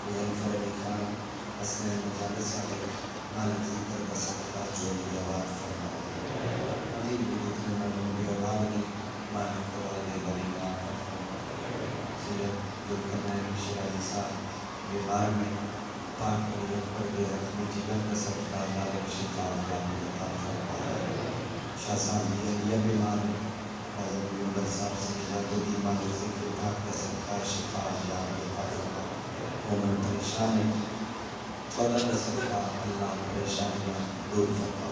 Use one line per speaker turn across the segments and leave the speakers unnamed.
مظفر علی خان حسنین مجاہد صاحب مالک ذکر کا صدقہ جو بھی آواز فرمائے عظیم بھی جتنے مردوں کی آواز نے مالک کو والے بڑی ماں سید ذوالقرنین شیرازی صاحب بیمار میں پاک نیت پر بے رکھنے جگر کا صدقہ مالک شفا عطا فرمائے شاہ صاحب یہ بیمار ہے حضرت عمر صاحب سے جاگودی مالک ذکر پاک کا صدقہ شفا عطا فرمائے عمر پریشان ہے خدا کا صدقہ اللہ پریشانیاں دور فرمائے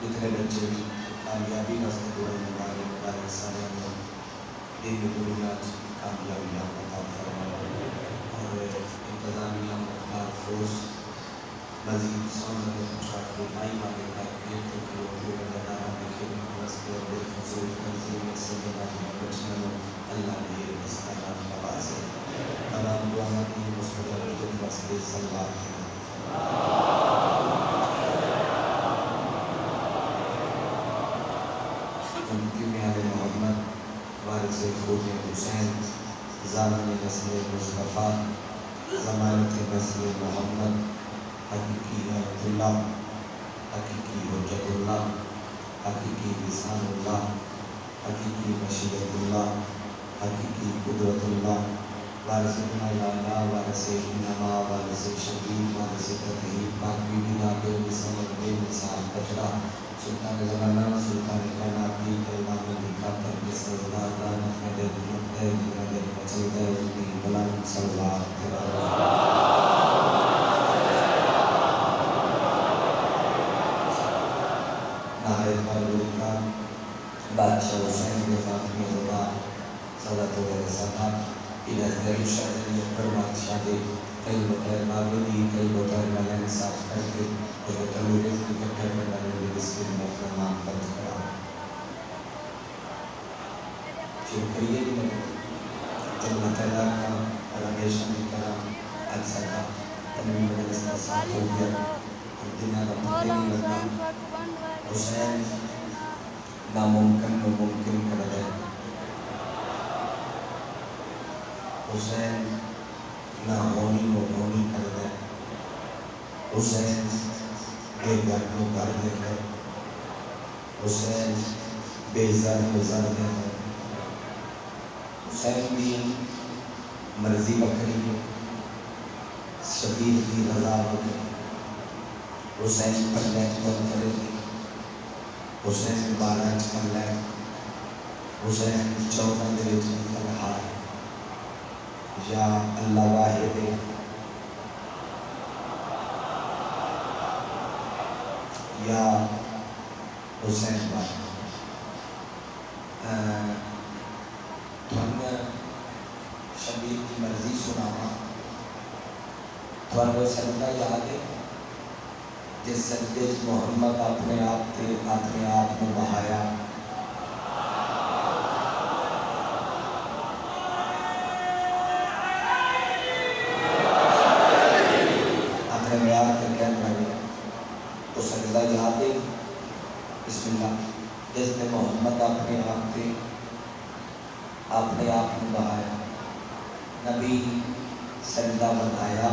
جتنے بچے بھی کامیابی واسطے دعائیں لگائے مبارک سارے میں دین و دنیا کامیابیاں عطا فرمائے اور انتظامیہ مختار فورس مزید سونا کے پچھا کے مائی والے کا پیٹ کے اوپر وزادارہ میں خدمت واسطے اور بے فضول تنظیم سے بنانے بچیاں اللہ نے اس طرح نوازے تمام دعا کی مستقبل واسطے سلوات محمد وارث خود حسین ضامن نسل مصطفیٰ ضمانت نسل محمد حقیقی حیات اللہ حقیقی حجت اللہ حقیقی لسان اللہ حقیقی مشیت اللہ حقیقی قدرت اللہ وارث الہ وارث انما وارث شبیر وارث تطہیر پاک بی بی ناقے بسمت بے مثال بچڑا سلطان زمانہ سلطان کائنات دی کلمہ میں لکھا کر کے سردار دار اپنے دل مقدر دل مچل دے اپنی بلند سلوار نہایت والدکان بادشاہ حسین کے فاطمی زبان صدت و رسالات الازدری شاہدنی پر بادشاہ دے کئی بطیر معبودی کئی بطیر ملین صاف کر کے اور تلوریز کی کٹھے پر ملین بسکر موقع نام بند کرا شکریہ دی مدد جب تعالیٰ کا رمیشن کی طرح اکثر کا تنوی مجلس کا ساتھ ہو گیا اور دنیا کا پتہ نہیں لگا حسین ناممکن ممکن کر دے حسین نہ ہونی کر دے حسین بے گھر کو گھر دے کر حسین بے زر کو زر دے کر حسین بھی مرضی بکری ہے شبیر کی رضا بکری حسین پلیٹ منفرد دی حسین بارج کر لے حسین چودہ دے وچ تنہا ہے یا اللہ واحد ہے یا حسین واحد تھوڑا شبیر کی مرضی سناوا تھوڑا سجدہ یاد ہے جس سجدے محمد اپنے آپ میں بہایا تو سجدہ یاد ہے بسم اللہ جس نے محمد اپنے آپ میں بہایا نبی سجدہ بنایا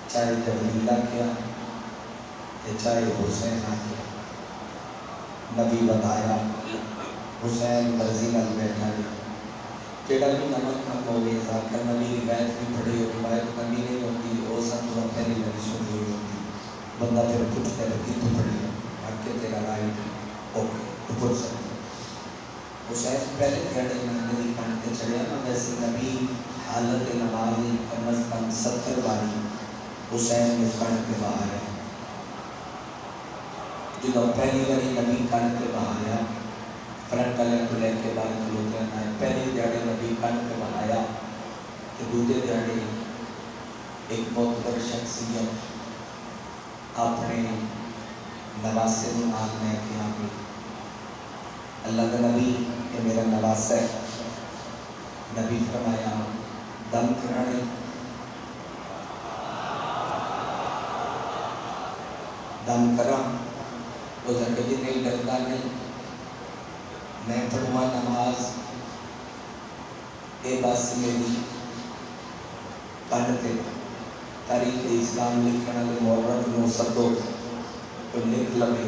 چاہے جبریلہ کیا چاہے حسین آ کیا نبی بتایا حسین مرضی نال بیٹھا گیا جیڑا بھی نمک ہم ہوگی ذاکر نبی روایت بھی پڑھی ہو روایت نبی نہیں ہوتی وہ سب تو پہلی نبی سنی ہوئی ہوتی بندہ پھر پوچھتا ہے کہ تو پڑھی ہے آج کے تیرا رائٹ ہے اوکے تو پوچھ سکتے حسین پہلے گھڑے نبی کھانے کے چڑھے نا ویسے نبی حالت نمازی کم از کم 70 باری حسین نے کھانے کے بہایا جدو پہلی باری نبی کھانے کے بہایا فرنٹ والے کو لے کے بارے میں لوگ کہنا ہے پہلی دیہڑے نبی کھانے کے بہایا کہ دوسرے دیہڑے ایک بہت بڑی شخصیت اپنے نواسے کو نام لے کے آ گئی اللہ کا نبی کہ میرا نواسہ ہے نبی فرمایا دم کرانے دم کرا تو زندگی نہیں ڈرتا نہیں میں پڑھوا نماز اے بس میری کن تے تاریخ اسلام لکھنے والے مورخ نو سدو تو لکھ لوے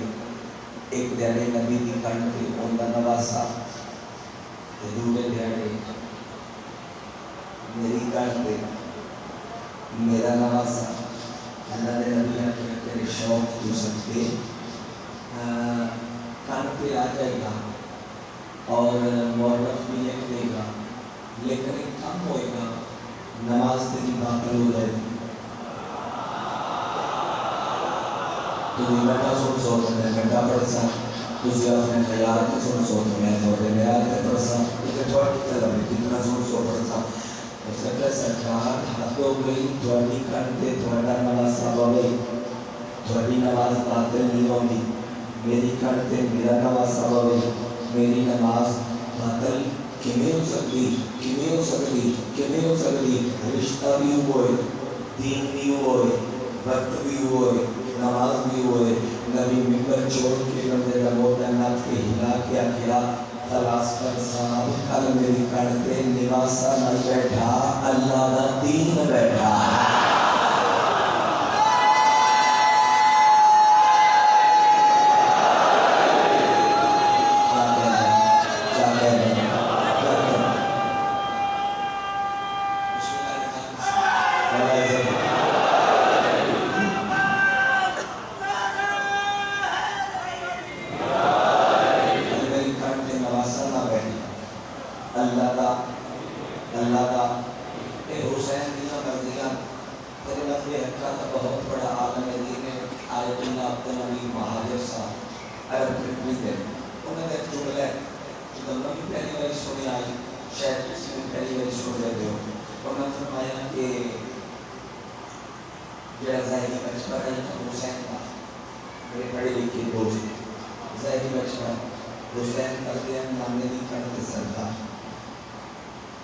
ایک دیہڑے نبی دی کن تے اوندا نواسا دوسرے دیہڑے میری کن تے میرا نواسا اللہ دے نبی آ تیرے شوق تو سکتے کن پہ آ جائے گا اور مورخ بھی لکھ دے گا لیکن ایک کم ہوئے گا نماز تیری باطل ہو جائے گی تو یہ بیٹا سن سوچ میں بیٹا پڑھسا دوسری اپنے تیار کے سن سوچ میں تھوڑے میار کے پڑھسا یہ تھوڑا کتنا لگے کتنا سن سو پڑھسا اس نے کہا سرکار حد ہو گئی تھوڑی کرتے تھوڑا نماز سب ہو گئی تھوڑی نماز باطل نہیں ہوگی میری کرتے میرا نماز سب ہو گئی میری نماز باطل کیویں ہو سکتی کیویں ہو سکتی کیویں ہو سکتی رشتہ بھی ہوئے دین بھی ہوئے وقت بھی ہوئے نماز بھی ہوئے نبی ممبر چھوڑ کے بندے کا مولا نات کے ہلا کیا کیا فلاسفر صاحب کل میری کرتے نواسا نہیں بیٹھا اللہ دا دین بیٹھا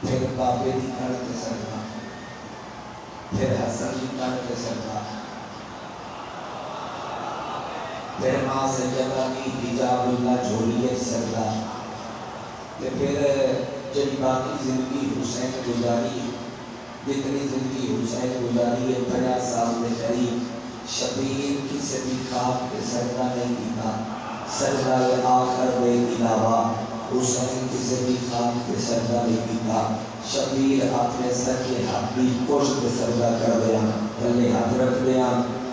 پھر بابے دی کڑ کے سردا پھر حسن دی کڑ کے سردا پھر ماں سیدہ کی حجاب اللہ جھولیے سردا پھر جب باقی زندگی حسین گزاری جتنی زندگی حسین گزاری ہے 50 سال میں قریب شبیر کسی بھی خواب کے سردا نہیں کیتا سردا آخر بے علاوہ حسین کسی بھی خواب کے سردا نہیں کیتا شبیر اپنے سر کے ہاتھ بھی پشت کے سردا کر دیا پہلے ہاتھ رکھ دیا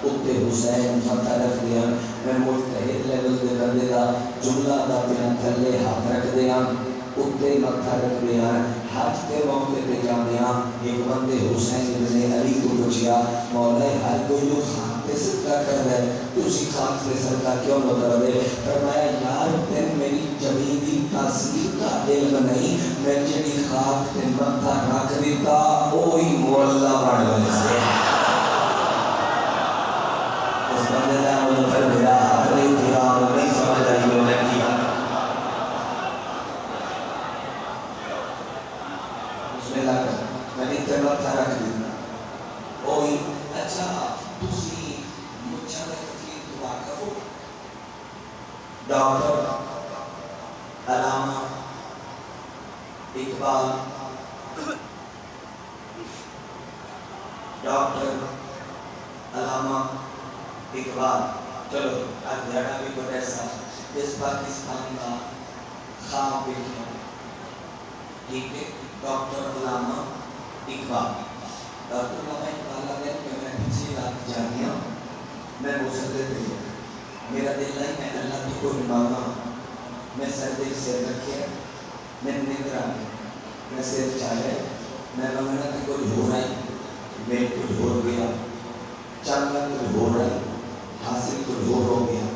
اتنے حسین متھا رکھ دیا میں مجتہد لیول دے بندے دا جملہ دا پیا تھلے ہاتھ رکھ دیا اتنے متھا رکھ دیا حج کے موقع پہ جاندیا ایک بندے حسین ابن علی کو پوچھیا مولا ہر کوئی جو خان پہ صدقہ کر رہا ہے تو اسی خان پہ صدقہ کیوں نہ کر دے فرمایا یار تین میری جمیدی تاثیر کا علم نہیں میں جنی خاک تے متھا رکھ دیتا وہی مولا بن گئے سے اس بندے نے مجھے پھر میرا حق نہیں دیا اور نہیں سمجھ آئی جو میں کیا اس میں لگا میں نے تے متھا رکھ دیتا وہی اچھا تسی مجھا نے فقیر دعا کرو ڈاکٹر علامہ اقبال ڈاکٹر علامہ اقبال چلو ادھیڑا بھی کوئی ایسا اس پاکستان کا خواب دیکھیں ٹھیک ہے ڈاکٹر علامہ اقبال ڈاکٹر علامہ اقبال آگے کہ میں پیچھے رات جانیا میں مسلے دے میرا دل نہیں میں اللہ کی کو نمانا میں سر دل سے رکھے میں نگر آگے میں سر چاہے میں مانگنا کہ کوئی ہو رہا ہے میں کچھ ہو گیا چاندہ کچھ ہو رہا ہے حاصل کچھ ہو گیا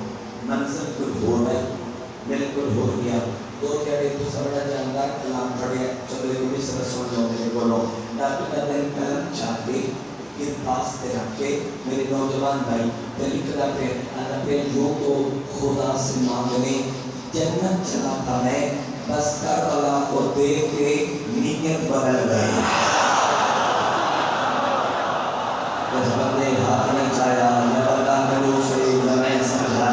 منزل کچھ ہو رہا ہے مل کچھ ہو گیا دو کہہ تو سبڑا جاندار کلام پڑھے چلو ایک بھی سر سن لو میرے بولو ڈاکٹر کا دن کلم چاہتے کہ پاس تے رکھ کے میرے نوجوان بھائی لکھنا پہ انا پہ جو کو خدا سے مانگنے جنت چلاتا ہے بس کربلا کو دیکھ کے نیت بدل گئی اس بندے ہاتھ نہیں چاہیا یا بندہ کلو سے لمحے سمجھا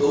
2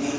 3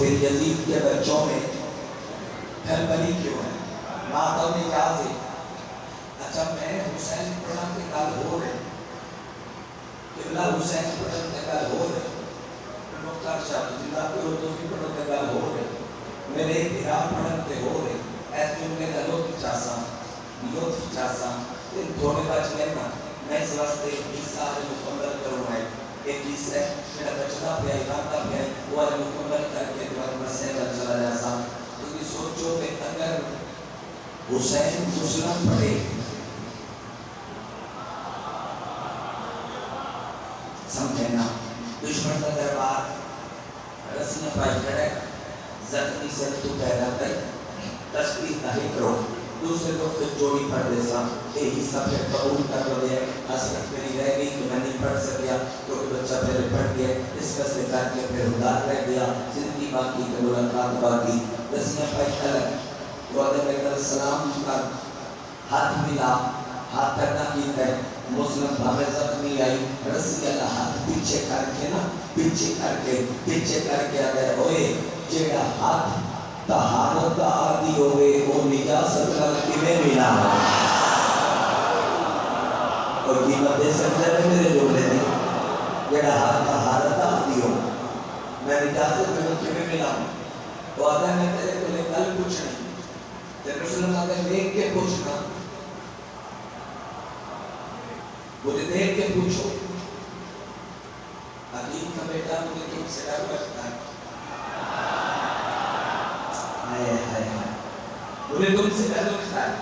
پھر یزید کے بچوں میں پھر بنی کیوں ہے؟ ماتم نے کیا تھی؟ اچھا میں حسین پڑھن کے گل ہو رہے قبلہ حسین پڑھن کے گل ہو رہے مختار شاہ جنہ کرو تو بھی پڑھن کے گل ہو رہے میرے بھرا پڑھن کے ہو رہے ایس جملے کا لطف چاہساں ان دھونے بچ گئے نا میں اس واسطے 20 سال مکمل کروں ہے ایک چیز ہے میرا بچنا پہ آئی راندہ پہ آئی وہ آج مکمل کر کے بعد مسئلہ بن چلا جاسا کیونکہ سوچو کہ اگر حسین مسلم پڑھے سمجھے نا دشمن کا دربار رسیاں پائی کھڑے زخمی سے تو پیدا کر تصویر نہ کرو دوسرے کو خود جوڑی پڑھ دے سا یہی سب پھر قبول کر لو دے حسرت میری رہ گئی کہ میں نہیں پڑھ سکیا کیونکہ بچہ پہلے پڑھ گیا اس کا سے کر کے پھر ادار رہ گیا زندگی باقی کہ ملاقات باقی رسیاں پائی کھڑے وعدہ علیہ السلام کا ہاتھ ملا ہاتھ کرنا کیتا ہے مسلم بھامے زخمی آئی رسی اللہ ہاتھ پیچھے کر کے نا پیچھے کر کے آگئے ہوئے جیڑا ہاتھ طہارت کا آدھی ہوئے وہ نجاست کا کمیں ملا اور قیمت دے سکتے ہیں میرے جملے میں جیڑا ہاتھ طہارت کا آدھی ہو میں نجاست کا کمیں ملا وہ آدھا میں تیرے کو لے کل پوچھنے تیرے رسول آدھا دیکھ کے پوچھنا مجھے دیکھ کے پوچھو حکیم کا بیٹا مجھے تم سے ڈر لگتا ہے مجھے تم سے ڈر لگتا ہے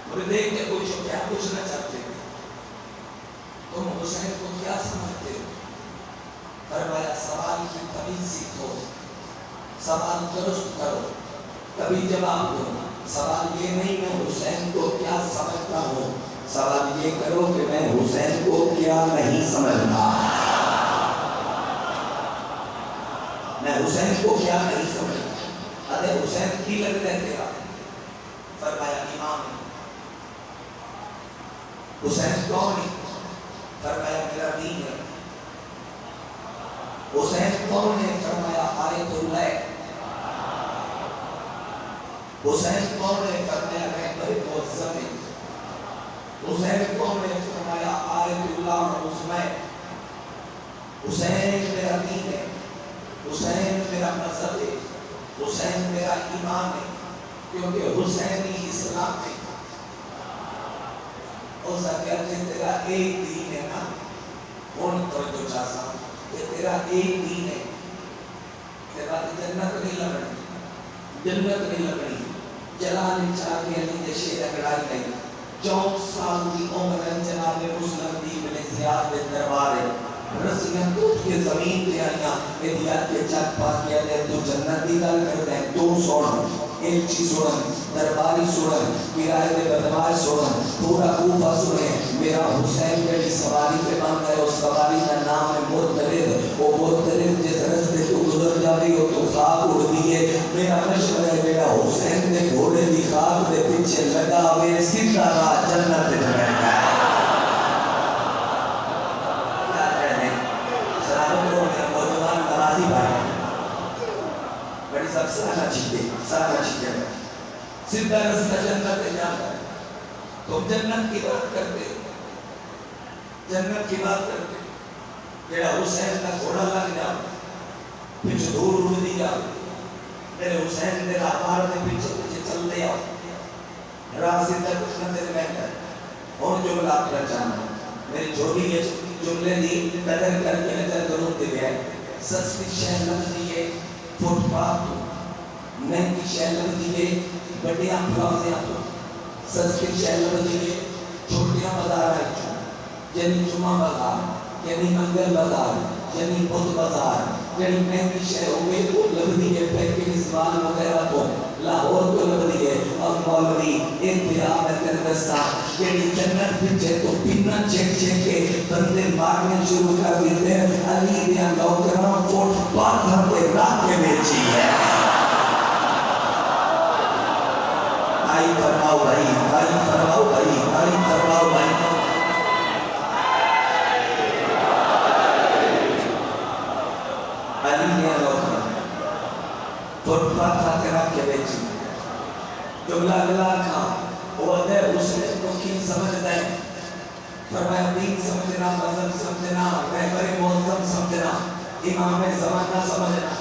مجھے دیکھ کے پوچھو کیا پوچھنا چاہتے ہو تم حسین کو کیا سمجھتے ہو فرمایا سوال کی تمیز سیکھو سوال درست کرو کبھی جواب دو سوال یہ نہیں میں حسین کو کیا سمجھتا ہوں سوال یہ کرو کہ میں حسین کو کیا نہیں سمجھتا میں حسین کو کیا نہیں سمجھتا ارے حسین کی لگ رہے تیرا فرمایا امام ہے حسین کون ہے فرمایا میرا دین ہے حسین کون ہے فرمایا آیت اللہ حسین کون ہے فرمایا رہبر معظم ہے حسین کون نے فرمایا آیت اللہ عظمی حسین میرا دین ہے حسین میرا مذہب ہے حسین میرا ایمان ہے کیونکہ حسینی اسلام ہے اور سکتے تیرا ایک دین ہے نا کون توجہ چاہتا کہ تیرا ایک دین ہے تیرا جنت نہیں لگنی جلال چاہ کے علی شیر اگڑائی نہیں 14 سال کی عمر جناب مسلم دی بن زیاد کے دربار ہے رسیاں ٹوٹ کے زمین پہ آئیاں ہدایت کے چک پا کے دے تو جنت دی گل کرتے ہیں تو سوڑن ایک چیز سوڑن درباری سوڑن کرائے دے بدماش سوڑن پورا کوفہ سوڑن میرا حسین میری سواری پہ باندھا ہے اس سواری کا نام ہے مرترد وہ مرترد جس رستے تو گزر جاتی ہو تو خواب اڑ دیئے میرا مشورہ ہے میرا حسین نے گھوڑے دی خواب دے پیچھے لگا ہوئے سیدھا راہ جنت میں بیٹھا ہے بڑی سب سارا چیزیں سیدھا رستہ جنت میں جاتا ہے تم جنت کی بات کرتے جنت کی بات کرتے میرا حسین کا گھوڑا لگ جاؤ پیچھے دور اڑ دی جاؤ میرے حسین میرا بار میں پیچھے پیچھے چل دے آؤ راہ سیدھا کچھ نہ تیرے محکر اور جملہ آپ کر جانا میری چھوٹی یہ جملے دی قدر کر کے نظر ضرور دے گئے سستی شہر لگ دیئے فٹ پاپ مہنگی شہر لگ دیئے بڑیاں پلازیاں تو سستی شہر لگ دیئے چھوٹیاں بازار آئی چھو یعنی جمعہ بازار یعنی منگل بازار یعنی بدھ بازار یعنی مہنگی شہر ہوئے وہ لگ دیئے پیکر زبان وغیرہ کو لاہور کو لگ دیئے اور مولوی انتہا میں تنبستہ یعنی جنت پیچھے تو پینا چیک چیک کے بندے مارنے شروع کر دیتے ہیں علی دیا نوکران فوٹ بات ہم کے رات کے بیچی ہے آئی فرماؤ بھائی آئی فرماؤ بھائی آئی فرماؤ بھائی علی دیا نوکران جملہ اگلا تھا وہ ادھر حسین کو کی سمجھتا ہے فرمایا دین سمجھنا مذہب سمجھنا رہبر معظم سمجھنا امام زمانہ سمجھنا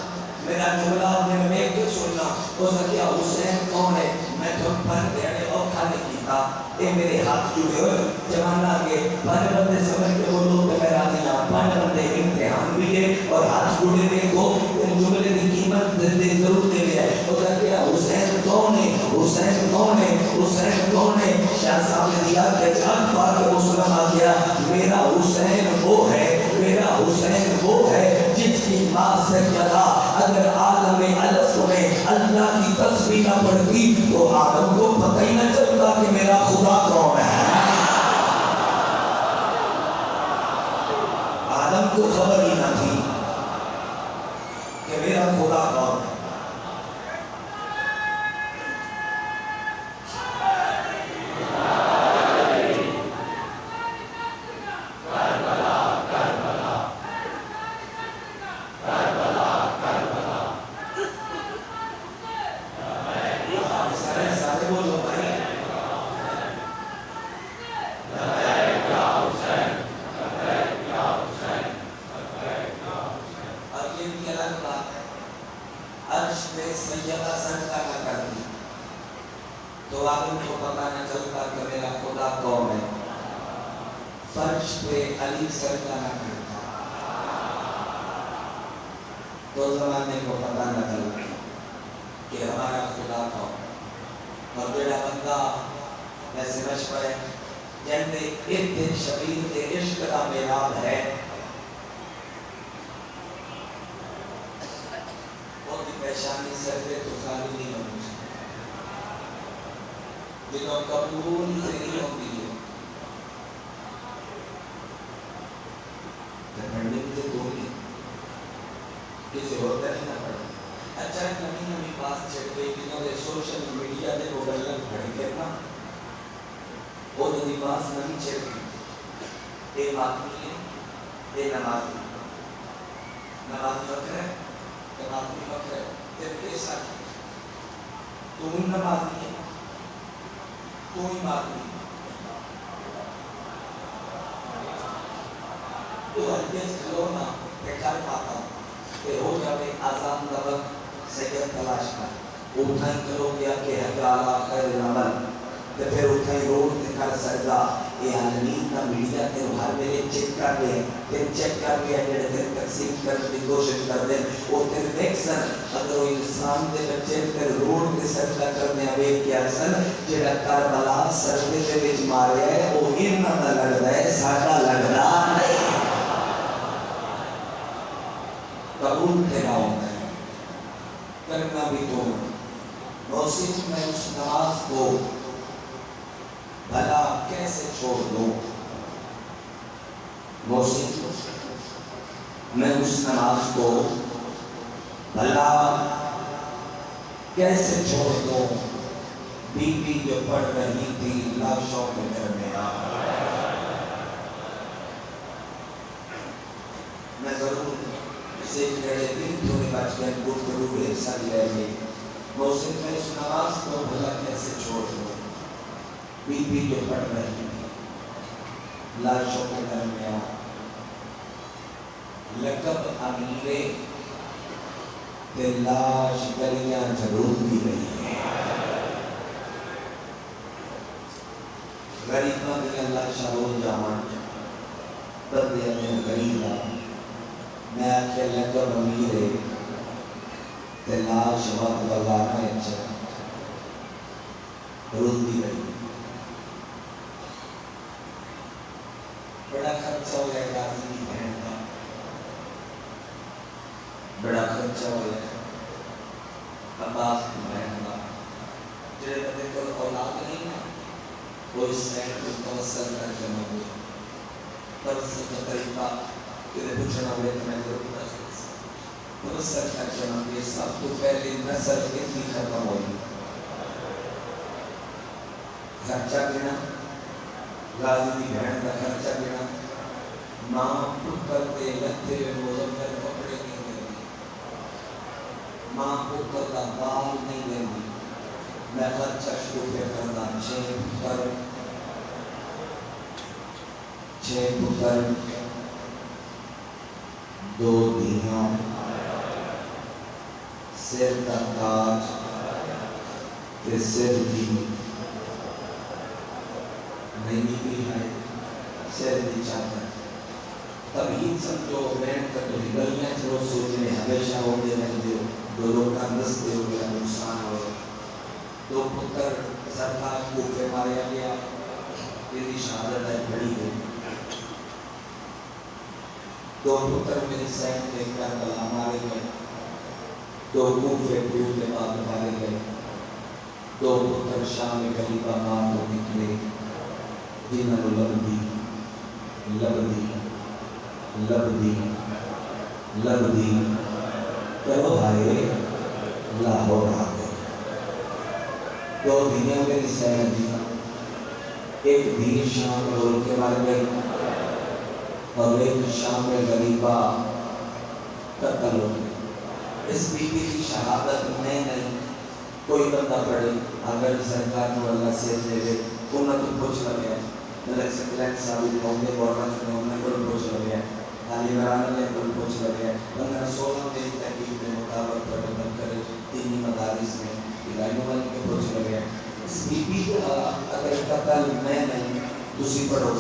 میرا جملہ میں دیکھ کے سننا وہ کیا حسین کون ہے میں تم پر دینے اور کھانے کیتا اے میرے ہاتھ جڑے ہوئے جوان آگے پانچ بندے سمجھ کے بولو تو میں راضی ہوں پانچ بندے امتحان بھی ہے اور ہاتھ جڑے دیکھو جملے کی قیمت زندگی ضرور دے لیا ہے وہ کیا حسین کون ہے حسین کون ہے حسین کون ہے شاہ صاحب نے دیا کہ جان پاک مسلم آ گیا میرا حسین وہ ہے میرا حسین وہ ہے جس کی ماں سے جدا اگر عالم الس میں اللہ کی تسبیح نہ پڑھتی تو آدم کو پتہ ہی نہ چلتا کہ میرا خدا کون ہے آدم کو خبر ہی نہ تھی کہ میرا خدا کون ہے تو آدم کو پتہ نہ چلتا کہ میرا خدا کون ہے فرش پہ علی سجدہ نہ کرتا تو زمانے کو پتہ نہ چلتا کہ ہمارا خدا کون ہے اور بیڑا بندہ میں سمجھ پائے جنتے ایک دن شبیر کے عشق کا میلاب ہے وہ کی پیشانی سردے تو خالی نہیں ہونی چاہیے جنہوں قبول تیری ہوتی ہے پڑھنے کے لیے دو نہیں کسی اور کا نہیں نہ پڑھا اچھا نمی نمی پاس چڑھ گئی جنہوں نے سوشل میڈیا دے وہ گلن پڑھ کے نا وہ نمی پاس نمی چڑھ گئی ایک آدمی ہے ایک نمازی نمازی وقت ہے نمازی وقت ہے تیرے کے ساتھ تو ہی نمازی ہے کوئی بات نہیں تو ہرگز کھلونا بیکار پاتا کہ ہو جاوے آزام کا وقت سید تلاش کر اٹھائیں کرو گیا کہ حجالہ خیر عمل تو پھر اٹھائیں روڈ تے کر سکتا یہ عالمین کا میڈیا تے ہر میرے چیک کر لیں پھر چیک کر لیا جڑے پھر تقسیم کرنے کی کوشش کر دیں وہ پھر دیکھ سن اگر وہ انسان دے بچے پھر روڈ تے سجدہ کرنے آوے کیا سن جڑا کربلا سجدے دے وچ ماریا ہے وہ انہاں دا لگدا ہے ساڈا لگدا نہیں قبول تیرا ہوتا ہے کرنا بھی تو موسیقی میں اس نماز کو بھلا کیسے چھوڑ دوں موسیقی میں اس نماز کو بھلا کیسے چھوڑ دوں بی بی جو پڑھ رہی تھی لاشوں کے درمیان میں ضرور اسے کھڑے دن تھوڑے بچ گئے گفتگو کے حصہ لے گئے موسیقی میں اس نماز کو بھلا کیسے چھوڑ دوں بی بی جو پڑھ رہی تھی لاشوں کے درمیان لقب امیرے تے لاش گلیاں ضرور دی رہی ہے غریباں دی اللہ شاہور جامان بندے میں غریبا میں آکھے لقب امیرے تے لاش وقت بلانا اچھا ضرور دی رہی ہے بڑا خرچہ ہو جائے غازی کی بہن کا بڑا خرچہ ہو جائے عباس کی بہن کا جڑے بندے کو اولاد نہیں ہے وہ اس بہن کو توسل کر کے مانگے توسل کا طریقہ کہ پوچھنا ہوئے تو میں ضرور بتا سکتا توسل کر کے مانگے سب تو پہلے نسل اتنی ختم ہوئی خرچہ دینا غازی کی بہن کا خرچہ دینا ماں پتر دے لتے مظفر کپڑے نہیں دیں ماں پتر کا بال نہیں دیں میں خرچہ شروع پہ کرنا 6 پتر 2 دھیاں سر کا تاج تے سر دی نہیں نکلی ہے سر دی چادر تبھی سمجھو بینڈ کر تو گلیاں چلو سوچنے ہمیشہ ہوتے رہتے ہو 2 لوگ کا دستے ہو گیا نقصان ہو 2 پتر سرکار کوفے ماریا گیا تیری شہادت ہے بڑی ہے 2 پتر میری سائن دیکھ کر بلا مارے گئے 2 کوفے پھول کے بعد مارے گئے 2 پتر شام غریبہ ماں کو نکلے جنہوں نے لبدی کرو بھائی لاہور آ گئے 2 دھیاں میری سائن دی ایک دھی شام میں رول کے مار گئی اور ایک شام میں غریبہ قتل ہو گئی اس بی بی کی شہادت میں نہیں کوئی بندہ پڑھے اگر سرکار کو اللہ سے دے دے انہوں تو پوچھ لگے ملک سکلین ثابت ہوندے گورنمنٹ نے انہیں کو پوچھ لگے علی عمران نے کو پوچھ لگے 1516 میں تحقیق کے مطابق پروندن کرے 3 مدارس میں الہیوں والے کے پوچھ لگے اس بی بی اگر قتل میں نہیں دوسری پڑھو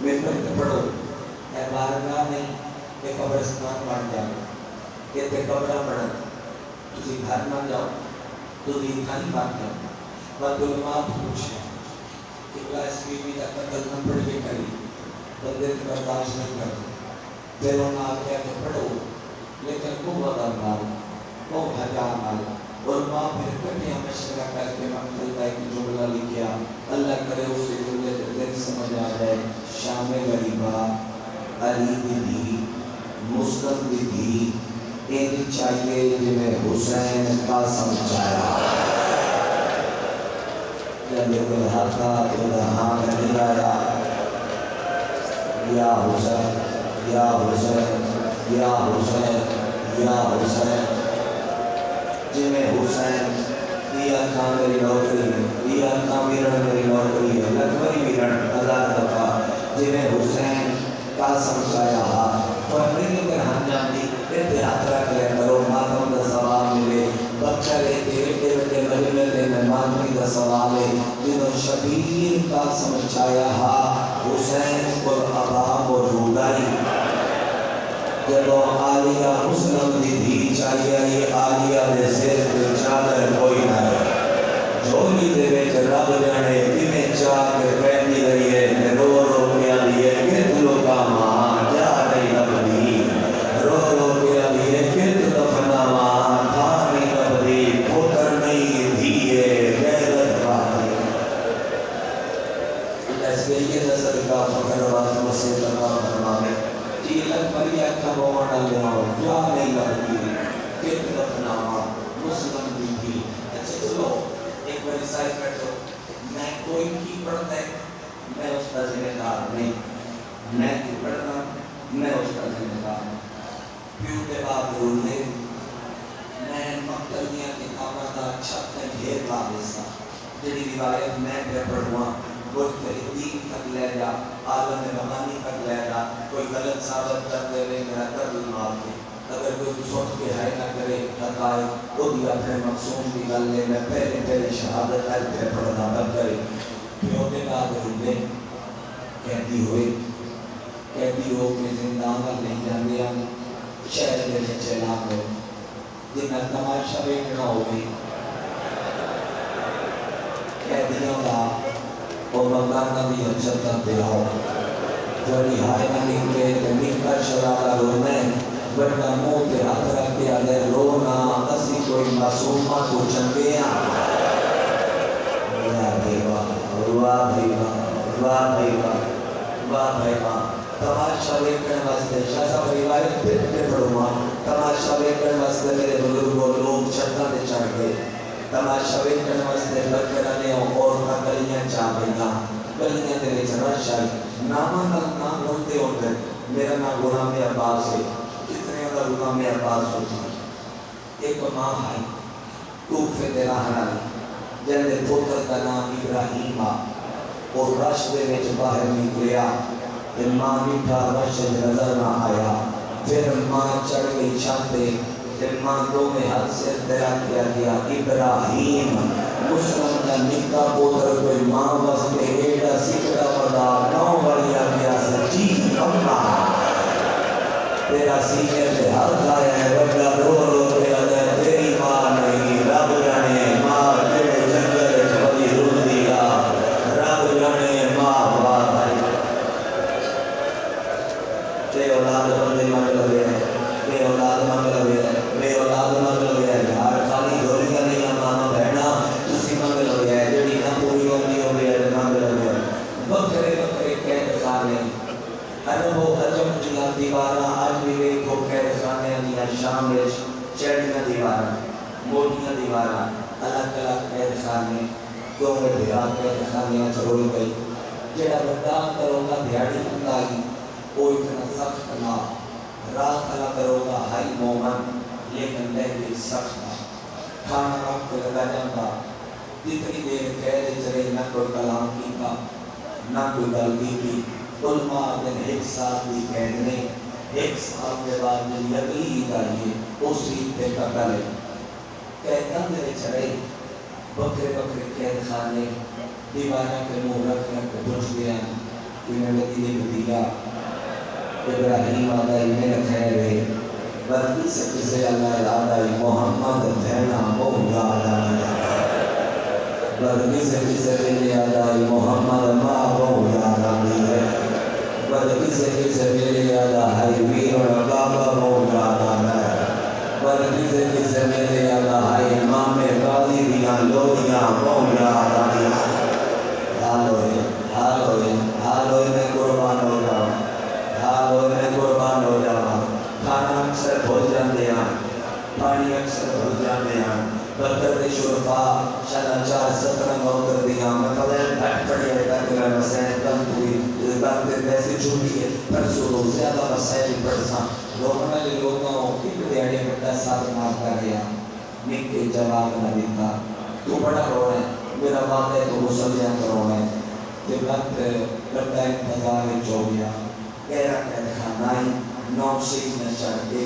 میں پڑھو اے بارگاہ نہیں کہ قبرستان بن جاؤ کہ تے قبرہ پڑھا تسی گھر نہ جاؤ تسی کھانی بات جاؤ بات علماء پوچھے کہ اس بی بی کا قتل نہ پڑھ کے کری بندے کی برداشت نہیں کرتے پھر انہوں نے آگیا کہ پڑھو لیکن کو وضع مال کو بھجا مال علماء پھر کٹے مشورہ کر کے مقتل کا ایک جملہ لکھیا اللہ کرے اسے جملے کے دن سمجھ آ جائے شام غریبہ علی دی مسلم دی ایک چاہیے جنہیں حسین کا سمجھایا جب کوئی ہاتھا تو دہاں نہیں آیا یا حسین یا حسین یا حسین یا حسین جنہیں حسین دیا کھا میری نوکری ہے دیا کھا میری نوکری ہے لگوری میرن 1000 دفعہ جنہیں حسین کا سمجھایا فرمین کے ہم جاندی اتحاد رکھ لے کرو ماتم دا سوال ملے بچہ رہتے بیٹے مجمع دے میں ماتمی دا سوال ہے جنہوں شبیر کا سمجھایا حسین اور ابا موجودائی جدو آلیہ مسلم دی دھی چاہیے یہ آلیہ دے سر پہ چادر کوئی نہ ہے جھولی دے بیچ رب جانے تمہیں چاہ کے پہنی رہی ہے رو رو کے آلیہ کت لوگا ماں جا نہیں لبنی رو رو کے آلیہ کت دفنا ماں تھا نہیں لبنی پھوٹر نہیں دھیے غیرت باتی اس کے یہ نظر کا فکر باز مسیح لگا فرمانے چیلک مریا کا روانہ لیا جا نہیں لبنی کت دفنا ماں مسلم دی تھی اچھا چلو ایک بڑی سائز بیٹھو میں کوئی کی پڑھتا ہے میں اس کا ذمہ دار نہیں میں کی پڑھنا میں اس کا ذمہ دار پیو کے بعد رولنے میں مقتلیاں کتابہ کا چھت میں ڈھیر لا دیسا جنہی روایت میں پہ پڑھوا کوئی تحقیق تک لے جا عالم رحمانی تک لے جا کوئی غلط ثابت کر دے لے میرا قبل معاف ہے اگر کوئی سوچ کے ہائے نہ کرے حقائق وہ بھی اپنے مقصوم کی گل لے میں پہلے شہادت ہے پھر پڑھنا بند کرے پیو کے بعد رولنے کہتی ہو کہ زندان نہیں جاندے ہم شہر کے نیچے نام ہو جنہیں تماشا بیٹھنا ہو گئی قیدیوں کا وہ مکانہ بھی اچھت دے آؤ جو نہائے نہ نکلے تو نکل شرارہ رونے بڑا منہ پہ ہاتھ رکھ کے آدھے رونا اسی کوئی معصومہ کو چنگے واہ بھائی واہ واہ بھائی واہ تماشا دیکھنے واسطے شاہ صاحب روایت پھر پڑھوں گا تماشا دیکھنے واسطے میرے بزرگوں لوگ چھتاں تے چڑھ گئے تماشا دیکھنے واسطے بچے اور گلیاں چاہ گئیاں گلیاں دے وچ رش آئی نام بولتے ہوتے میرا نام غلام عباس ہے کتنے کا غلام عباس ہو سی ایک ماں ہے کوفے دے رہن والی جن دے پتر دا نام ابراہیم آ اور رش دے وچ باہر نکلیا تے ماں میٹھا رش نظر نہ آیا پھر ماں چڑھ گئی چھت تے ماں دو میں ہاتھ سے تیرا کیا گیا ابراہیم مسلم دا نکا پتر کوئی ماں واسطے ایڈا سکڑا بڑا نو بڑیا گیا سچی اماں تیرا سینے پہ ہاتھ آیا ہے بڑا رو رو کے آدھا تیری ماں نہیں رب جانے ماں تیرے جنگل چولی رو دیا رب جانے ماں بات ہے بے اولاد بندے مانگ لگے ہیں بے اولاد مانگ لگے ہیں بے اولاد مانگ لگے ہیں یار خالی گولیاں نہیں ماما بہنا تسی مانگ لگے ہیں جڑی نہ پوری ہوندی ہو گئی ہے مانگ لگے ہیں بکرے بکرے قید خانے ارب و عجم دیا دیواراں اج بھی ویکھو قید خانے دیا شام وچ چڑھیاں دیواراں موٹیاں دیواراں الگ الگ قید خانے دونوں بھرا قید خانے چڑھ گئی جڑا بڑا دروگا دیہڑی ہوندا ہی وہ اتنا سخت نہ رات کا دروگا ہائی مومن لیکن لہری سخت نہ کھانا وقت لگا جاتا جتنی دیر قید چلے نہ کوئی کلام کیتا نہ کوئی گل کی علماء دن ایک سال بھی قید نے ایک سال کے بعد جلی اگلی عید آئیے اس عید پہ قتل ہے قیداں دے چڑھے بکرے بکرے قید خانے دیواراں کے منہ رکھ رکھ کے پوچھ گیا انہیں لگی نے دیا ابراہیم آدھائی میں خیر ہے بلکہ سے کسے اللہ آدھائی محمد بھینا مولا آدھائی بلکہ سے کسے میرے آدھائی محمد ماں مولا آدھائی ہے بلکہ سے کسے میرے آدھائی ویر بابا مولا آدھائی بلکہ سے کسے میرے آدھائی امام غازی دیاں لوگیاں مولا آدھائی حالوئے میں قربان ہو جاؤں میں قربان ہو جاؤں کھانا اکثر بھول جاندے ہیں پانی اکثر بھول جاندے ہیں بکر دے شرفا شالا 4-17 موتر دیاں میں فضل بھٹ پڑی ہے تاکہ میں مسائل کم ہوئی بات ویسے چھوٹی ہے پرسوں لوگ زیادہ مسائل پڑھساں لوگوں نے لوگوں ایک دیڑے بڑا ساتھ مارتا گیا نکے جواب نہ دیتا تو بڑا رو ہے میرا بات ہے تو مسلیاں کرو ہے کہ وقت بڑا انتظار ہو گیا ایرا قید خانائی 9 سیج میں چڑھ کے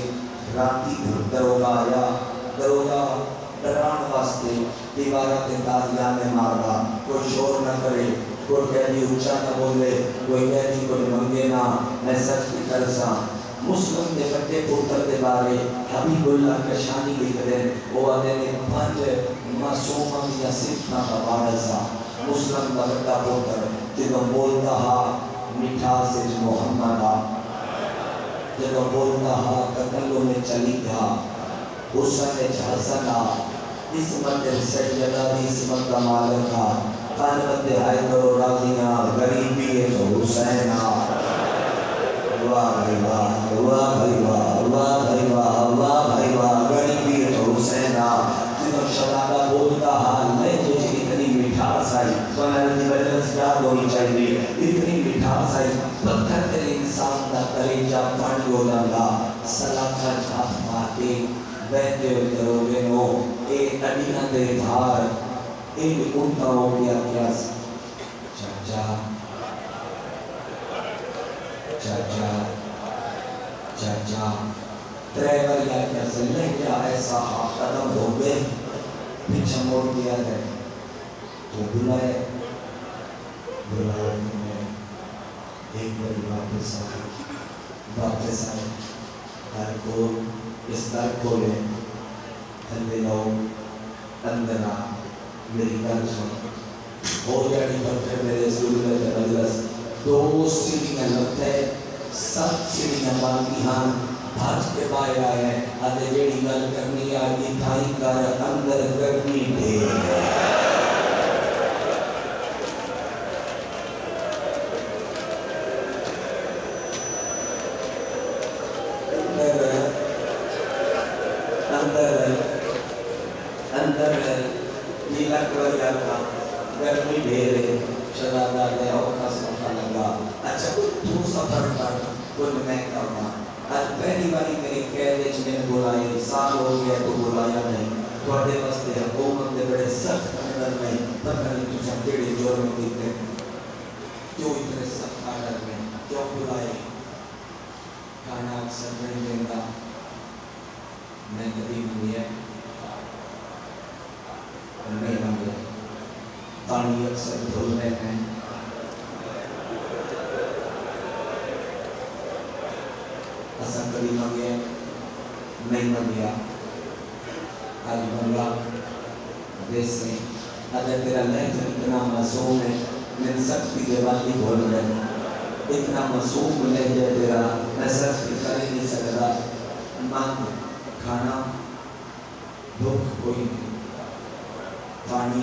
راتی دروگا آیا دروگا ڈران واسطے دیوارہ کے تازیاں میں مارا کوئی شور نہ کرے کوئی قیدی اونچا نہ بولے کوئی قیدی کوئی منگے نہ میں سچ کی کرساں مسلم دے بڑے پتر دے بارے حبیب اللہ کے شانی لکھ دیں وہ آدھے نے 5 معصومہ یا صفتہ کا بارسا مسلم دا بڑا پتر جنہوں بولتا ہا مٹھا سے محمد آ جنہوں بولتا ہا تکلوں میں چلی گا حسن حسن آ اسمت سیدہ اسمت کا مالک آ قانت ہائے کرو راضیاں غریبی ہے تو حسین آ واہ بھائی واہ واہ بھائی واہ واہ بھائی واہ واہ بھائی واہ غریبی ہے تو حسین آ جنہوں شلابہ بولتا ہا لے تجھے اتنی مٹھاس آئی سنر دی وجہ سے یاد ہونی چاہیے اتنی مٹھاس آئی پتھر تیرے انسان دا کلیجہ پانی ہو جاندہ سلاکہ جھاپ ماتے بیٹھے ہوئے دروگے نو اے اڈیاں دے بھار اے انتا ہو گیا کیا چاچا چاچا چاچا ڈرائیور یا کیا سے نہیں کیا ایسا قدم ہو گئے پیچھا موڑ دیا گئے تو بلائے میں ایک بڑی واپس آئے در کو اس در کو لے تھلے لو اندر آ میری گل سن ہو جاڑی پتھر میرے ضرورت مجلس 2 سیڑھیاں لگتے 7 سیڑھیاں باقی ہاں بھاج کے باہر آئے آدھے جیڑی گل کرنی آگی تھائی کر اندر گرمی ڈھیر اندر نیلا کر جاتا گرمی ڈھیرے شرابہ دے اور کا سفر لگا اچھا تو سفر کر کچھ میں کرنا آج پہلی باری میری قید وچ میں بلایا، سال ہو گیا تو بلایا نہیں، تھوڑے واسطے حکومت دے بڑے سخت آرڈر میں، پتہ نہیں تساں کیڑے جرم کیتے، کیوں اتنے سخت آرڈر میں کیوں بلائے؟ کھانا اکثر نہیں دینا، میں کبھی منگیا نہیں منگیا، پانی اکثر دھلنے ہیں، اساں کبھی منگیا نہیں منگیا، آج منگا دیسی اگر تیرا لہجہ اتنا معصوم ہے، میں سختی کے بعد ہی بول رہے ہیں، اتنا معصوم لہجہ تیرا میں سختی کر ہی نہیں سکتا، مانگ کھانا بھوک کوئی نہیں، پانی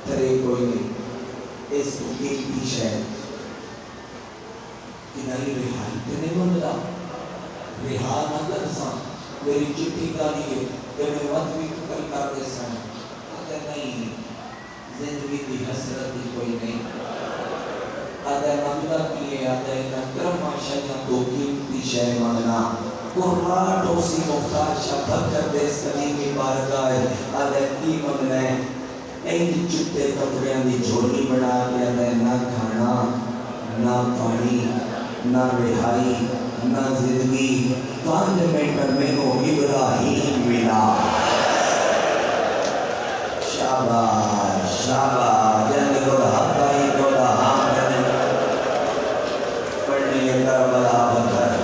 ترے کوئی نہیں، اس کو قیمتی شے کہ نہیں رہائی تے نہیں منگتا، رہا نہ کرساں، میری چٹھی کا لیے کہ میں وقت بھی قتل کر دے سن، اگر نہیں زندگی کی حسرت ہی کوئی نہیں، اگر منگتا کیے اگر نکرم شیعہ تو قیمتی شے منگنا، قرآن ٹوسی مختار شاہ بکر دیس قدیمی بارگاہ اگر کی منگنا ہے، این چٹے کپڑیاں دی جھولی بنا کے اگر نہ کھانا نہ پانی نہ رہائی نہ زندگی، 5 منٹ میں کو ابراہیم ملا، شاباش شاباش جن کو حق آئی کو ہاں کرنے پڑھنے کربلا بکر،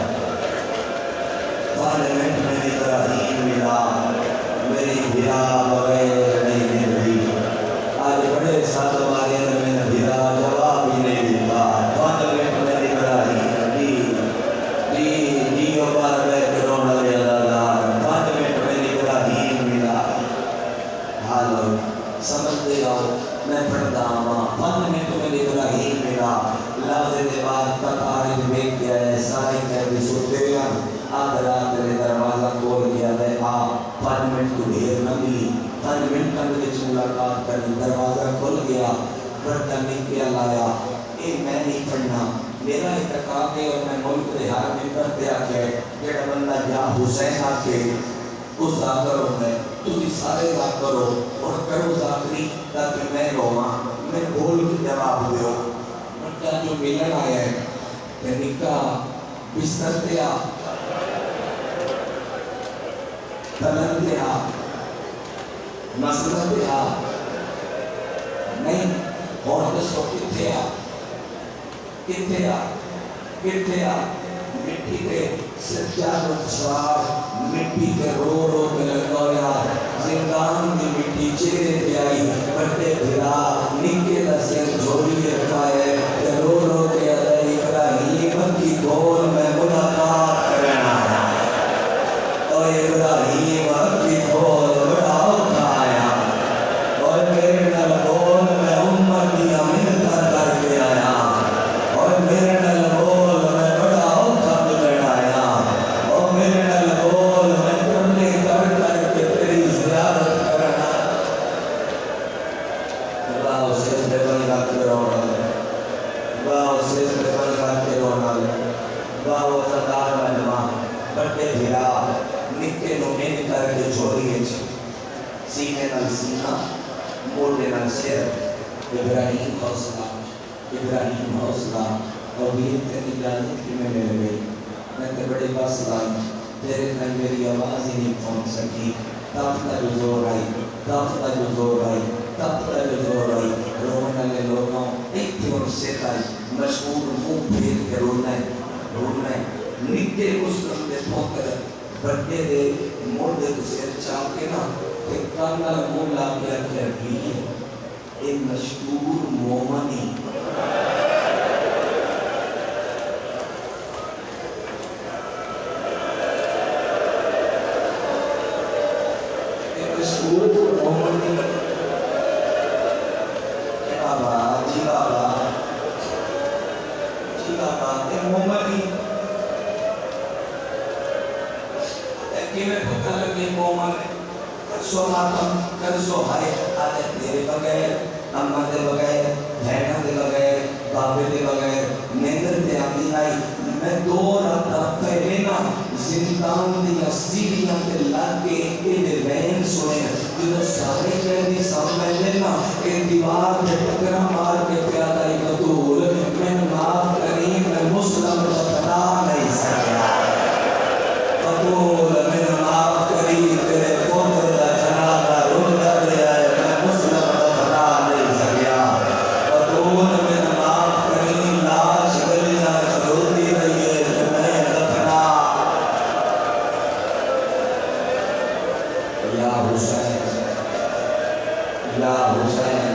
5 منٹ میں ابراہیم ملا، میری بھیرا بغیر نہیں ملی، آج بڑے ساتھ والے میں بھیرا جواب ہی نہیں دیتا، 5 منٹ میں ابراہیم جی اوپر بیٹھ رونا لے اللہ، 5 منٹ میں ابراہیم ملا، حالو سمجھتے آؤ میں پڑھتا ہوں، 5 منٹ میں ابراہیم ملا، لفظ دے بعد قطار بیٹھ گیا ہے، سارے قیدی سوتے ہیں، آدھ رات نے دروازہ کھول گیا ہے، آپ 5 منٹ کو ڈھیر نہ ملی، 5 منٹ میں ملاقات کریں، دروازہ کھل گیا، پردہ نکیا لایا، اے میں نہیں پڑھنا، میرا اتقاب ہے اور میں ملک دے ہر ممبر پہ آکے جڑا بندہ یا حسین آکے اس ذاکر ہوتا ہے، تجھے سارے ذاکر ہو اور کرو ذاکری تاکہ میں رواں، میں بول کے جواب دیو، بندہ جو ملن آیا ہے کہ نکاح بستر دیا پلنگ دیا مسئلہ دیا نہیں، اور دسو کتے آ کتے آ کتے آ مٹی کے سجاد و سوار مٹی کے رو رو کے لگویا، زندان کی مٹی چہرے پہ آئی، بڑے بھرا نکے دسیں جھولی رکھائے کہ رو رو کے ادھر ابراہیم کی گول میں ملاقات کرنا ہے، اور ابراہیم کی گول بڑا اٹھایا، اور میرے نال گول میں امت دیا منتر کر کے آیا، اور میرے نال گول میں بڑا اوکھا بگڑایا، اور میرے نال گول میں کرنے کر کے تیری زیارت کرنا، اللہ اسے بن کا کے رونا لے، اللہ اسے بن کا کے رونا لے، اللہ وہ صدار مجمع بڑے بھرا نکے نومین کر کے چھوڑیے سینے نال سینہ موٹے نال سیر، ابراہیم حوصلہ ابراہیم حوصلہ، اور بیر تیری اجازت کی میں لے گئی، میں تے بڑے بس لائی، تیرے تک میری آواز ہی نہیں پہنچ سکی، تب تک زور آئی، تب تک زور آئی، تب تک زور آئی، رونے والے لوگوں ایک تھی ان سے آئی، مشہور منہ پھیر کے رونے نکے مسلم دے پوتر بڑے دے موڑے تو سیر چاہ کے نا ایک کانا منہ لا کے اکھر کی ایک مشہور مومنی ایک مشہور مومنی جی بابا ایک مومنی میں پتہ لگے مومن کرسو ماتم کرسو ہائے آدھے تیرے بغیر اماں دے بغیر بہنوں دے بغیر بابے دے بغیر نیندر تے آمدی آئی میں 2 رات پہلے نا زندان دیا سیڑھیاں تے لگ کے اے رین سنے جدو سارے قیدی سامنے لینا اے دیوار تے ٹکرا مار کے پیادا بطول میں معاف کریں میں مسلم بتا نہیں سکیا بطول میں معاف کریں تیرے فوتر دا جنازہ رندہ لے آئے میں مسلم بتا نہیں سکیا بطول میں معاف کریں لاش گلیاں چلوتی رہی ہے کہ میں دفنا یا حسین یا حسین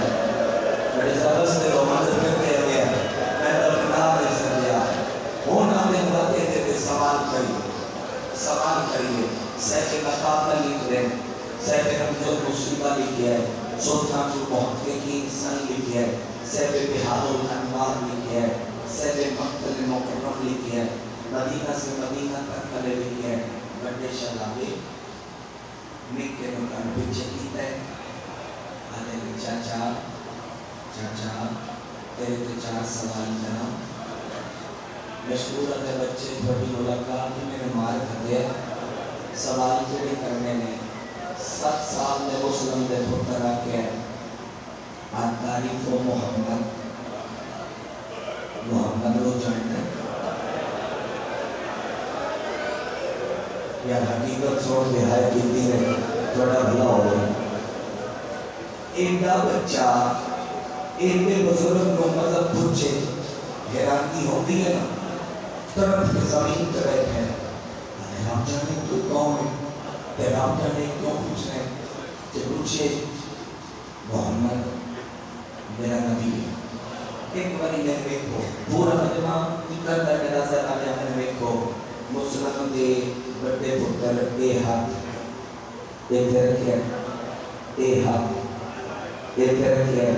میرے سبس نے رومانس کرتے ہوئے میں دفنا نہیں سکیا ہونا میں باتیں دیتے سوال کریے سیف مقابلہ لکھ رہے سیف رمضان مصیبہ لکھے ہے سلطان جو محققین سن لکھے ہے سیف بحار الانوار لکھے ہے سیف مقتل مکرم لکھے ہے مدینہ سے مدینہ تک کلے لکھے ہے بڑے شلابے مکے نکان پیچھے کیتا ہے آنے کے چاچا تیرے تے 4 سوال جناب مشہور ہے بچے بڑی ملاقات میں مار کھتے ہیں سوال جڑے کرنے نے 7 سال میں مسلم دے پتر آکے تعریف و محمد رو جانتے یا حقیقت چھوڑ دہائی کیتی رہے تھوڑا بھلا ہو گئے ایڈا بچہ ایڈے بزرگ کو مذہب پوچھے حیرانی ہوتی ہے نا طرف کے زمین پہ بیٹھے ہیں رب جانے تو کون ہے رب جانے کیوں پوچھ رہے ہیں کہ پوچھے محمد میرا نبی ہے ایک باری میں دیکھو پورا مجمع اتر تک نظر آنے میں دیکھو مسلم دے بڑے پتر اے ہاتھ ایک رکھے اے ہاتھ ایک رکھے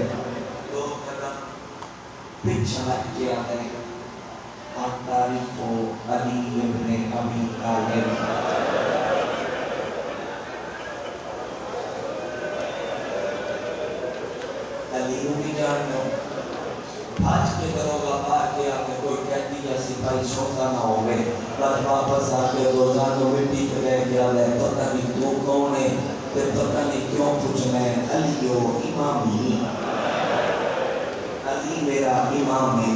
2 قدم پیچھے ہٹ کے آتے ہیں تعریف علی ابن ابی طالب علی بھی جان لو بھاج کے دروگا پار کے آکے کوئی قیدی یا سپاہی سوتا نہ ہو گئے بس واپس آکے دوزان کو مٹی کے لے گیا لے پتہ نہیں تو کون ہے پھر پتہ نہیں کیوں پوچھنا ہے علیو امامی علی میرا امام ہے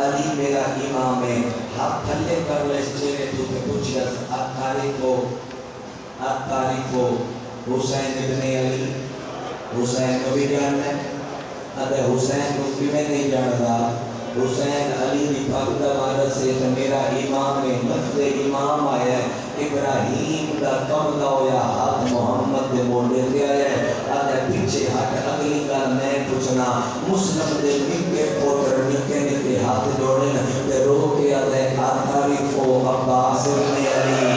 علی میرا امام ہے ہاتھ تھلے کر لے اس چہرے تو پہ پوچھیا آپ تعریف ہو حسین ابن علی حسین کو بھی جاننا ہے اگر حسین کو بھی میں نہیں جان رہا حسین علی بھی پاکدہ وارث سے تو میرا امام ہے لفظ امام آیا ہے ابراہیم کا قبضہ ہویا ہاتھ محمد دے موڑے دے آیا ہے اگر پیچھے ہاتھ اگلی کا میں پوچھنا مسلم دے نکے پوتر نکے ہاتھ جوڑے تے رو کے آدھے تعریف ہو عباس ابن علی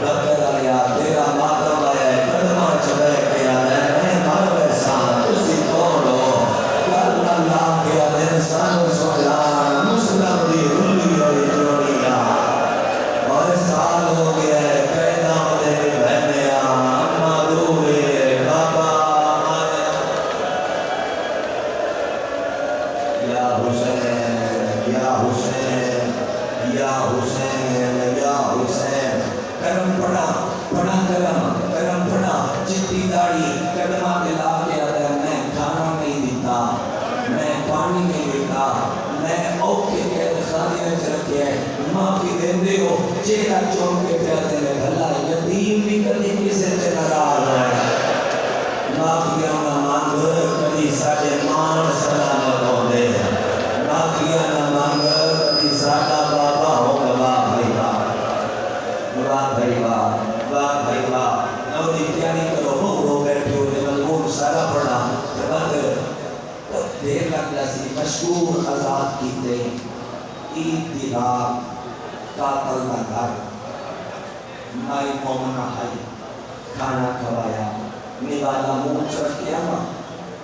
بکر آیا تیرا ماتم آیا ہے قدمہ چلے کے آدھے میں مر بیسان تسی کون ہو اللہ کے آدھے انسان سویان مسلم دی رلی ہوئی جوڑیا اور سال ہو گیا ہے پیدا دے بہنے اما دورے بابا آیا یا حسین یا حسین یا حسین یا حسین کرم پڑا کرم پڑا چٹی داڑی قدمہ دلا کے آدھے میں کھانا نہیں دیتا میں پانی نہیں دیتا میں اوکے قید خانے میں چرکے ہیں معافی دیندے ہو چہرہ چون کے پیادے میں بھلا یتیم بھی کلی کسے سے نراز ہے معافیہ نہ مانگ کلی ساڑے مان سلامت ہو دے معافیہ نہ مانگ کلی ساڑا بابا ہو گوا بھائی واہ نوری پیانی کرو رو بیٹھے ہو دے ملمون سارا پڑھا دیر لگ جاسی مشہور آزاد کیتے عید دی رات قاتل نہ گھر مائی مومنہ آئی کھانا کھوایا نوالا منہ چرک کیا ماں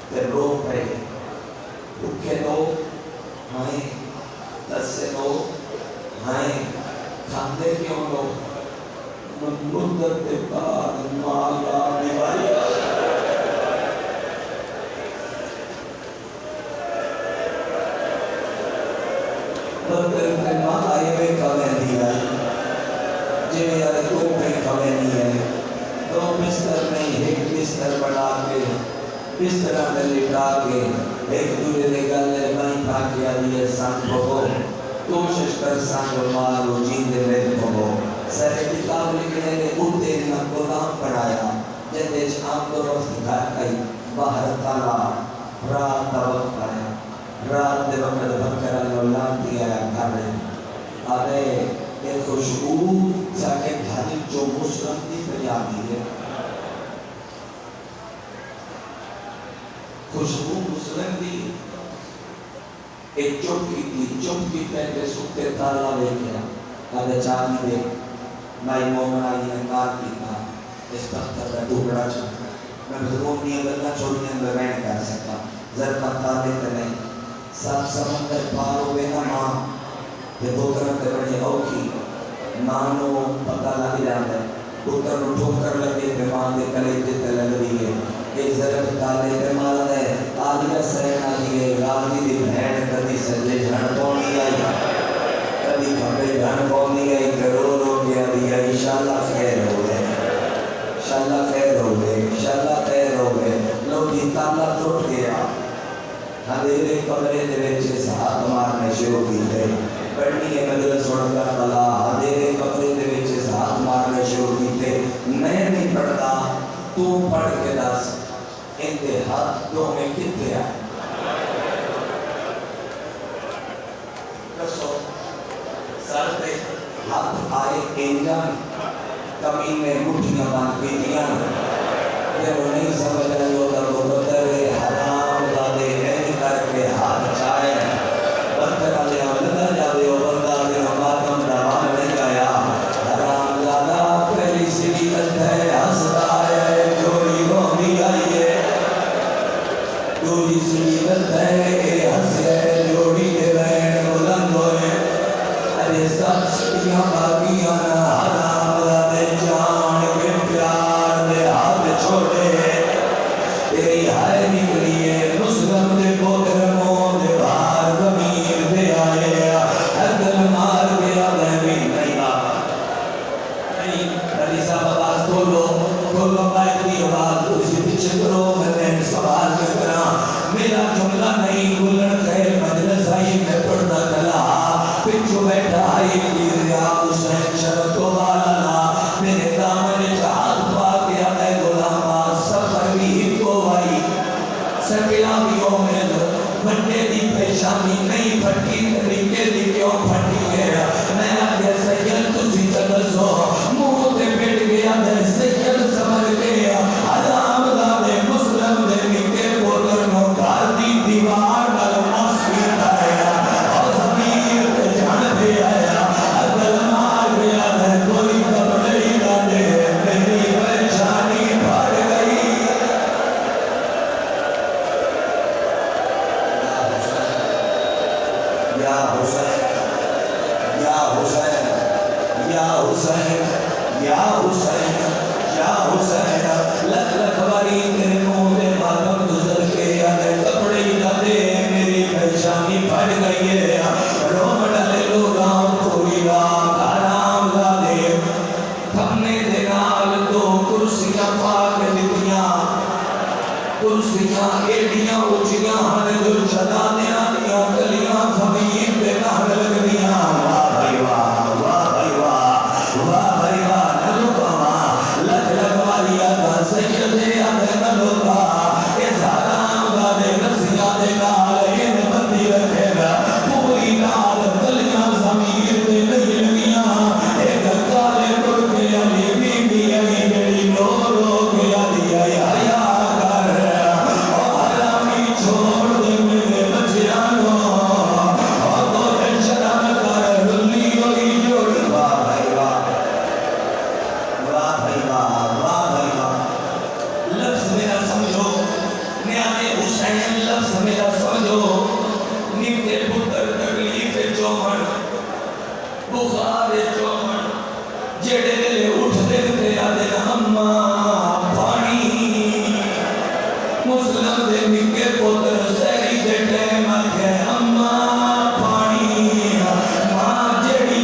پھر رو پڑے بھوکے دو ہائیں تسے دو ہائیں کھاندے کیوں دو مدت بعد مالا نوائی مدت وے کمیں دیا جی یار تو پہ کمیں نہیں ہے دو بستر نہیں ایک بستر بنا کے بستر میں لٹا کے ایک دوسرے نے گلے نہیں تھا کیا دیئے سان بھگو کوشش کر سان مارو جیندے میں بھگو سر کتاب لکھنے نے اٹھتے نہ غلام پڑھایا جیسے شام کو رفت گھر کئی باہر تالا رات دا وقت آیا رات دے وقت بکر اللہ دیا گھر آرے ایک خوشبو جاکے گھر جو مسلم دی پریادی ہے خوشبو مسلم دی ایک چپ کی پہلے سکتے تالا لے گیا آدھے چاہی دے مائی مومن آئی نے کار کی تھا اس پتھر کا ٹکڑا چاہتا میں بزرگوں نہیں اللہ چھوڑنے میں رہن کر سکتا ضرورت تالے تے نہیں سب سمندر پار ہوئے نا ماں یہ پتر تے بڑی اوکھی مانو پتہ لگ جاتا ہے پتر نو ٹھوکر لگے تے ماں دے کلے تے لگ دی ہے یہ ضرورت تالے تے مال ہے آلیہ سین آلی ہے راضی دی بہن کدی سجے جھن پونی آئی کبھی کھمبے جھن پونی آئی کرو رو گیا دیا انشاءاللہ خیر ہو گئے انشاءاللہ خیر ہو گئے انشاءاللہ خیر ہو گئے لوگی تالا ٹوٹ گیا اندھیرے کمرے دے وچ ساتھ مارنے شروع کی تھے پڑھنی ہے مجلس سڑکا بلا اندھیرے کمرے دے وچ ساتھ مارنے شروع کی تھے میں نہیں پڑھتا تو پڑھ کے دس ان کے ہاتھ دو میں کتنے آئے دسو سر پہ ہاتھ آئے انجان کمینے مٹھیاں باندھ پیتیاں جب وہ نہیں سمجھ رہی ہوتا تو قدر حرام دادے نہیں کر کے ہاتھ چاہے پتھر آلے ہم لگا جاوے ہو بندہ دے ماتم دوان نہیں گایا حرام دادا پہلی سجیدت ہے حسد آئے جوڑی رومی آئیے جوڑی سجیدت ہے حسد جوڑی دے بین بلند ہوئے ارے سب سٹیاں باقیاں حرام دادے جان کے پیار دے ہاتھ چھوڑے تیری ہائے نکلیے مسلم دے بودرموں دے باہر زمین دے آئے حدل مار گیا میں بھی نہیں آگا نہیں علی صاحب آواز کھولو بائک دی آواز اسی پیچھے کرو میں سوال کرنا میرا جملہ نہیں گلن خیر مجلس آئی میں پڑھنا چلا پچھو بیٹھا آئی پیر یا حسین شرط و بالا میرے دامن چاہت پا گیا میں غلامہ سفر بھی کو آئی سکلا بھی ہو میں بننے دی پیشانی نہیں پھٹی طریقے دی کیوں پھٹی ہے میں آگے سید تسی تدسو منہ تے پیٹ گیا میں سید سمجھ گیا حرام دادے مسلم دے مکے پوتر نو گھر دی دیوار نال ناسی آیا اور زمین تے جان پہ آیا عدل مار گیا میں کوئی کپڑے ہی نہ دے میری پریشانی بھر گئی یا حسین یا حسین یا حسین یا حسین یا حسین لکھ لکھ باری تیرے منہ دے ماتم گزر کے آدھے کپڑے ہی نہ دے میری پریشانی بھر گئی ہے روم ڈالے لوگاں پوری رات آرام دادے تھمنے دے نال دو کرسیاں پاک لکھیاں کرسیاں ایڈیاں اچھیاں ہمیں دل چلانے آنیاں کلیاں زمین پہ نہر لگ دیاں واہ بھائی واہ واہ بھائی واہ واہ بھائی واہ نلوکا ماں لگ لگ والی آگا سیدے آگے نلوکا اس حرام دادے نسیاں دے نال این بندی رکھے گا پوری نال کلیاں زمین پہ نہیں لگیاں ایک کالے مڑکے علی بی بی علی جڑی رو رو کے علی آیا چھوڑ دے میرے بچیانوں اور دو دن شرم کر رلی ہوئی جوڑی واہ بھائی واہ واہ بھائی واہ واہ بھائی واہ لفظ میرا سمجھو نیانے حسین لفظ میرا سمجھو نیمتے پتر تکلیف چومن بخار چومن جیڑے لے اٹھ دیتے آدھے اماں پانی مسلم دے مکے پتر سیری دے ٹیم آکھے اماں پانی ماں جیڑی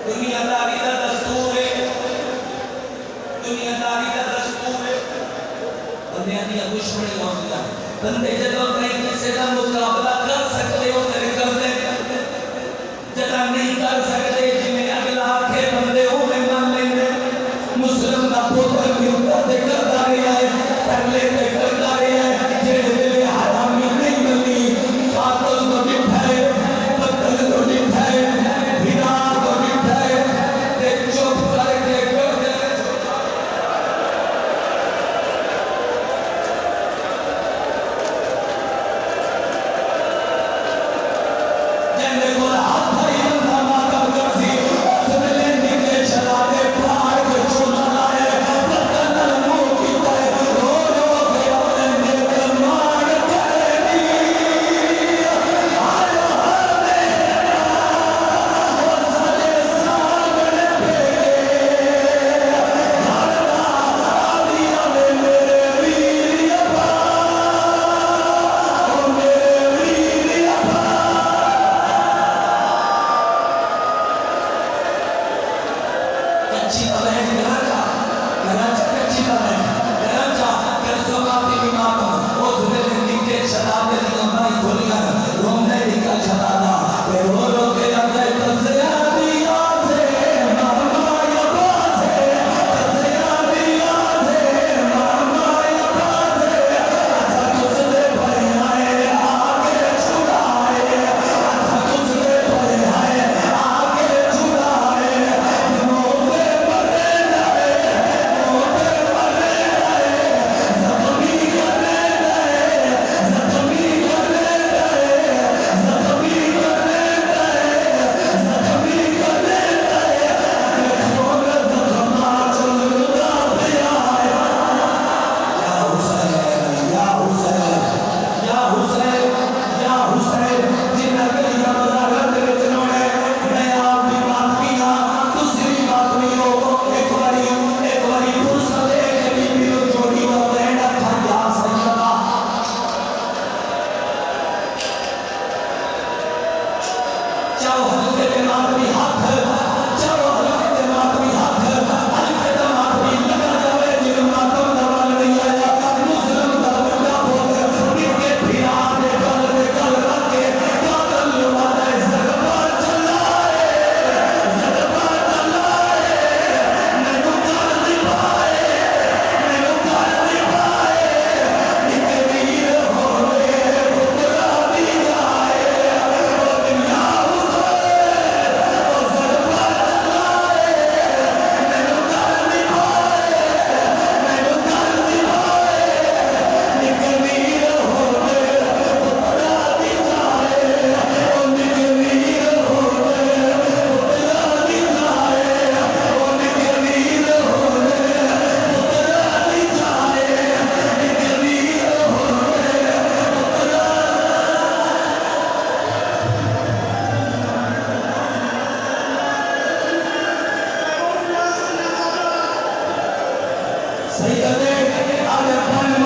دنیا داری دا دستور ہے، دنیا داری دا دستور ہے، بندیاں دیا دشمنی ہوندی ہے، بندے جدوں کہیں کسی کا مقابلہ کر سکتے ہو تے کر دے، جدہ نہیں کر سکتے جنہیں اگلا آکھے بندے ہوئے مان لیں، مسلم دا پوتر میوتا تے کرتا رہا ہے، کرلے تے کرتا رہا ہے، جڑے دلے حرامی نہیں ملی، قاتل تو نٹھائے، قتل تو نٹھائے، بھینا تو نٹھائے، تے چپ کر کے کر دے جنہیں کو ہاتھ ہی بندہ ماتم کرسی، اس ملے نکے چلا دے پہاڑ کے چونا لائے، پتن المو کی تے رو رو کے اپنے نیتر مان کرنی، آیا ہمیں وہ سالے سامنے پھیلے، دھڑنا آدیا میں میرے ویر ابا، او میرے ویر ابا کچی بلین گراجا کچی بلین گراجا کرسو ماتی بیماتم اس ویلے نکے چلا دے دیا مائی دھولیا رومنے نکا چلا دا پہ رو رو کے اندر تزیا دیا سے ماما یا بازے تزیا دیا سے ماما یا بازے ایسا کس لے بھائی آئے آگے چھڑائے ایسا کس لے بھائی آئے آگے چھڑائے موتے مرے نئے موتے مرے نئے زخمی کرے نئے زخمی کرے نئے زخمی کرے نئے زخمی کرے نئے خون زخمہ چلنا پیا یا حسین یا حسین یا حسین یا حسین جنہ گلیاں مزارت دے وچ نوڑے میں آپ بھی ماتمی ہاں دوسری ماتمی ہو ایک واری فرصت دے کے بی بی نو جوڑی نہ بہنا تھا یا سیدہ چاہو ہلکے دے ماتمی ہاتھ چاہو ہلکے دے ماتمی ہاتھ ہلکے دے ماتمی لگا جاوے جن ماتم دوال نہیں آیا مسلم دا بڑا پوتر نکے پھرانے کل رکھے قاتل لوادہ زغبہ چلائے زغبہ چلائے ننو کارزی پائے ننو کارزی پائے نکے ویر ہوئے پترہ دی جائے او دنیا حسین او زغبہ چلائے ننو کارزی پائے ننو کارزی پائے نکے ویر ہوئے پترہ دی جائے او نکے ویر ہوئے پترہ دی جائے او نکے ویر ہوئے پترہ دی جائے نکے ویر ہوئے سیدے آلے پن